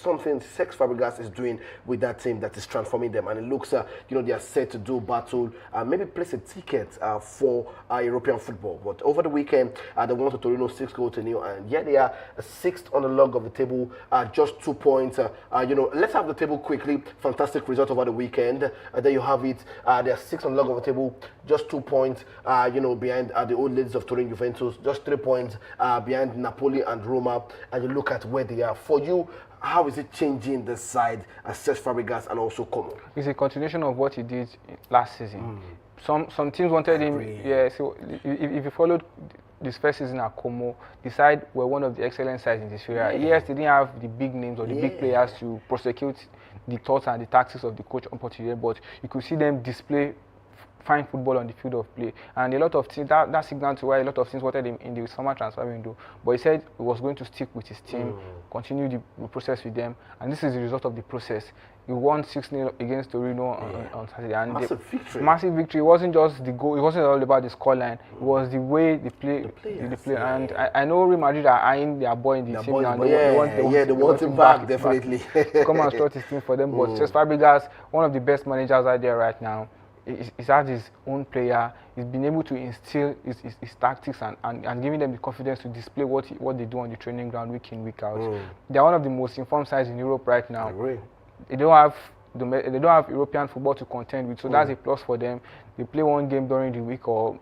something Cesc Fabregas is doing with that team that is transforming them, and it looks, they are set to do battle, maybe place a ticket for European football. But over the weekend, they won to Torino 6-0, and they are sixth on the log of the table, just 2 points. Let's have the table quickly. Fantastic result over the weekend. There you have it. They are sixth on the log of the table, just 2 points, behind the old ladies of Turin Juventus, just 3 points behind Napoli and Roma. And you look at where they are. For you, how is it changing the side as Cesc Fabregas and also Como? It's a continuation of what he did last season. Some teams wanted him. Yeah, so if you followed this first season at Como, the side were one of the excellent sides in this area. Yes, they didn't have the big names or the big players to prosecute the thoughts and the tactics of the coach unfortunately, but you could see them display fine football on the field of play, and a lot of teams that signaled to why a lot of teams wanted him in the summer transfer window. But he said he was going to stick with his team, continue the process with them, and this is the result of the process. He won 6-0 against Torino on Saturday, and massive victory. Massive victory. It wasn't just the goal. It wasn't all about the scoreline. It was the way they play. And I know Real Madrid are eyeing their boy in the team now. They want him back definitely. To come and start his team for them. But Cesc Fabregas, one of the best managers out there right now. He's had his own player. He's been able to instill his tactics and giving them the confidence to display what they do on the training ground week in, week out. They're one of the most informed sides in Europe right now. I agree. They don't have European football to contend with, so that's a plus for them. They play one game during the week, or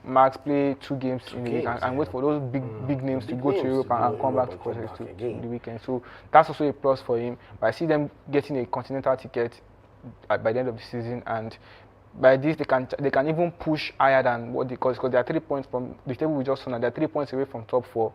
max play 2 games in the week, and wait for those big names to go to Europe and come back to the weekend. So that's also a plus for him. But I see them getting a continental ticket by the end of the season, and by this they can even push higher than what because they are 3 points from the table we just saw. They are 3 points away from top 4.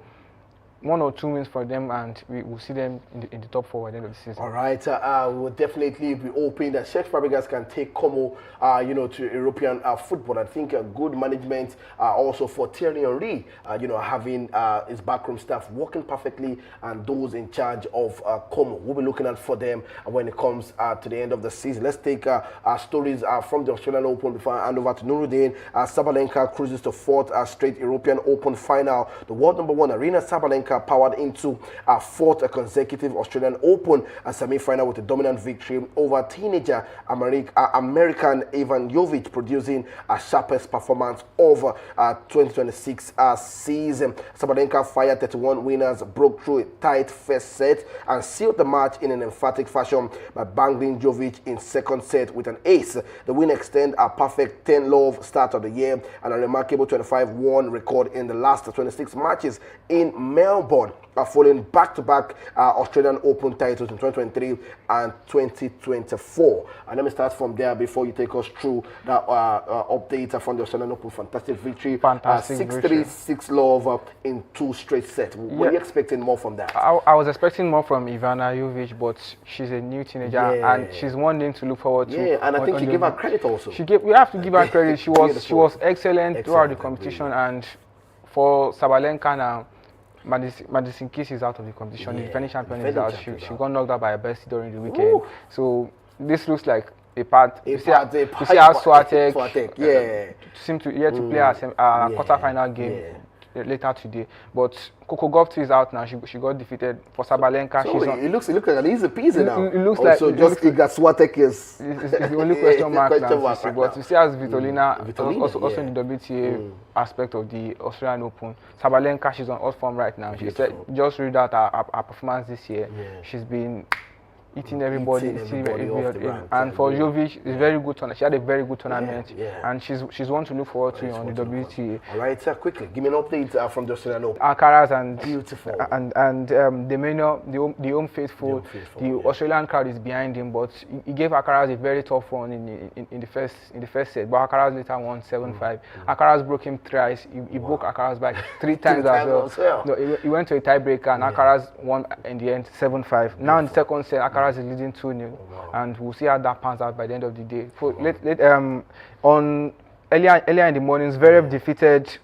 1 or 2 wins for them, and we will see them in the top 4 at the end of the season. All right, we'll definitely be hoping that Cesc Fabregas can take Como, to European football. I think good management also for Thierry Henry, having his backroom staff working perfectly, and those in charge of Como. We'll be looking out for them when it comes to the end of the season. Let's take stories from the Australian Open before I hand over to Nuruddin. Sabalenka cruises to 4th straight European Open final. The world #1 Arena Sabalenka powered into a 4th consecutive Australian Open semi-final with a dominant victory over teenager American Ivan Jovic, producing a sharpest performance of 2026 season. Sabalenka fired 31 winners, broke through a tight first set, and sealed the match in an emphatic fashion by banging Jovic in second set with an ace. The win extends a perfect 10-love start of the year and a remarkable 25-1 record in the last 26 matches in Melbourne, following back-to-back Australian Open titles in 2023 and 2024. And let me start from there before you take us through that update from the Australian Open. Fantastic victory. Fantastic 6-3, 6-love in 2 straight sets. Were you expecting more from that? I was expecting more from Ivana Jovic, but she's a new teenager and she's one name to look forward to. Yeah, and I think she gave her credit also. We have to give her credit. She was excellent throughout the competition, and for Sabalenka now, Madison Keys is out of the competition. The defending champion is out. She got knocked out by a bestie during the weekend. Ooh. So this looks like a part. You see how Swiatek seem to play a quarter-final game later today. But Coco Gauff is out now. She got defeated. For Sabalenka, so it looks like an easy peasy now. It looks also, like just Iga Swiatek is the only question mark now. But you see as Vitolina also in the WTA aspect of the Australian Open. Sabalenka, she's on hot form right now. She said just read out her performance this year. She's been eating everybody and for Jovic, it's very good tournament. She had a very good tournament, and she's one to look forward to on the WTA. All right, quickly, give me an update from the Australian Open. Alcaraz and beautiful and the home faithful, the Australian crowd is behind him, but he gave Alcaraz a very tough one in the first set. But Alcaraz later won 7-5. Alcaraz broke him thrice. He broke Alcaraz by 3 times as well. No, he went to a tiebreaker, and Alcaraz won in the end 7-5. Now in the second set, Alcaraz is leading 2-0, and we'll see how that pans out by the end of the day. On earlier in the morning, Zverev defeated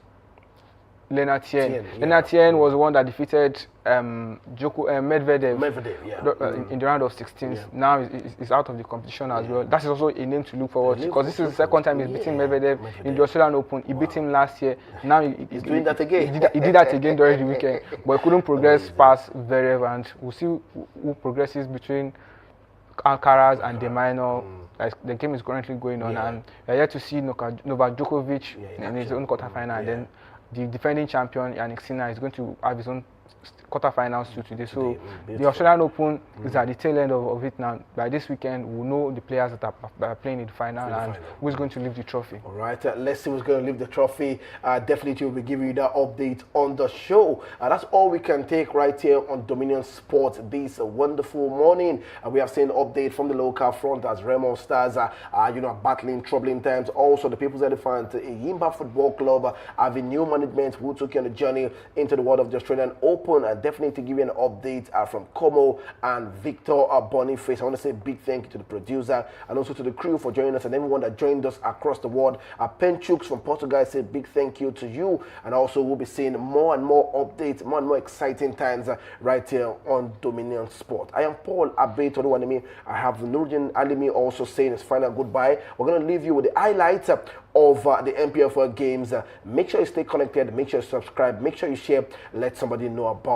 Lennart Tien. Yeah. Lennart Tien was the one that defeated Medvedev, yeah. in the round of 16. Yeah. Now he's out of the competition as well. That is also a name to look forward to, because this is the second time he's beating Medvedev in the Australian Open. He beat him last year. Now he's doing that again. He did that again during the weekend, but he couldn't progress past Zverev, and we'll see who progresses between Alcaraz and De Minaur. The game is currently going on, and we're yet to see Novak Djokovic in his own quarterfinal, and then the defending champion Jannik Sinner is going to have his own quarterfinals today. So the Australian Open is at the tail end of it now. By this weekend, we'll know the players that are playing in the final and who's going to lift the trophy. All right, let's see who's going to lift the trophy. Definitely, we'll be giving you that update on the show. That's all we can take right here on Dominion Sports this wonderful morning. We have seen an update from the local front as Remo Stars are battling troubling times. Also, the People's Elephant, Yimba Football Club, having new management who took you on the journey into the world of the Australian Open. And definitely to give you an update from Como and Victor Boniface. I want to say a big thank you to the producer and also to the crew for joining us, and everyone that joined us across the world. Penchooks from Portugal, I say big thank you to you. And also we'll be seeing more and more updates, more and more exciting times right here on Dominion Sport. I am Paul Abe Toruwanimi. I have Nurdin Alimi also saying his final goodbye. We're going to leave you with the highlights of the MPFL games. Make sure you stay connected, make sure you subscribe, make sure you share, let somebody know about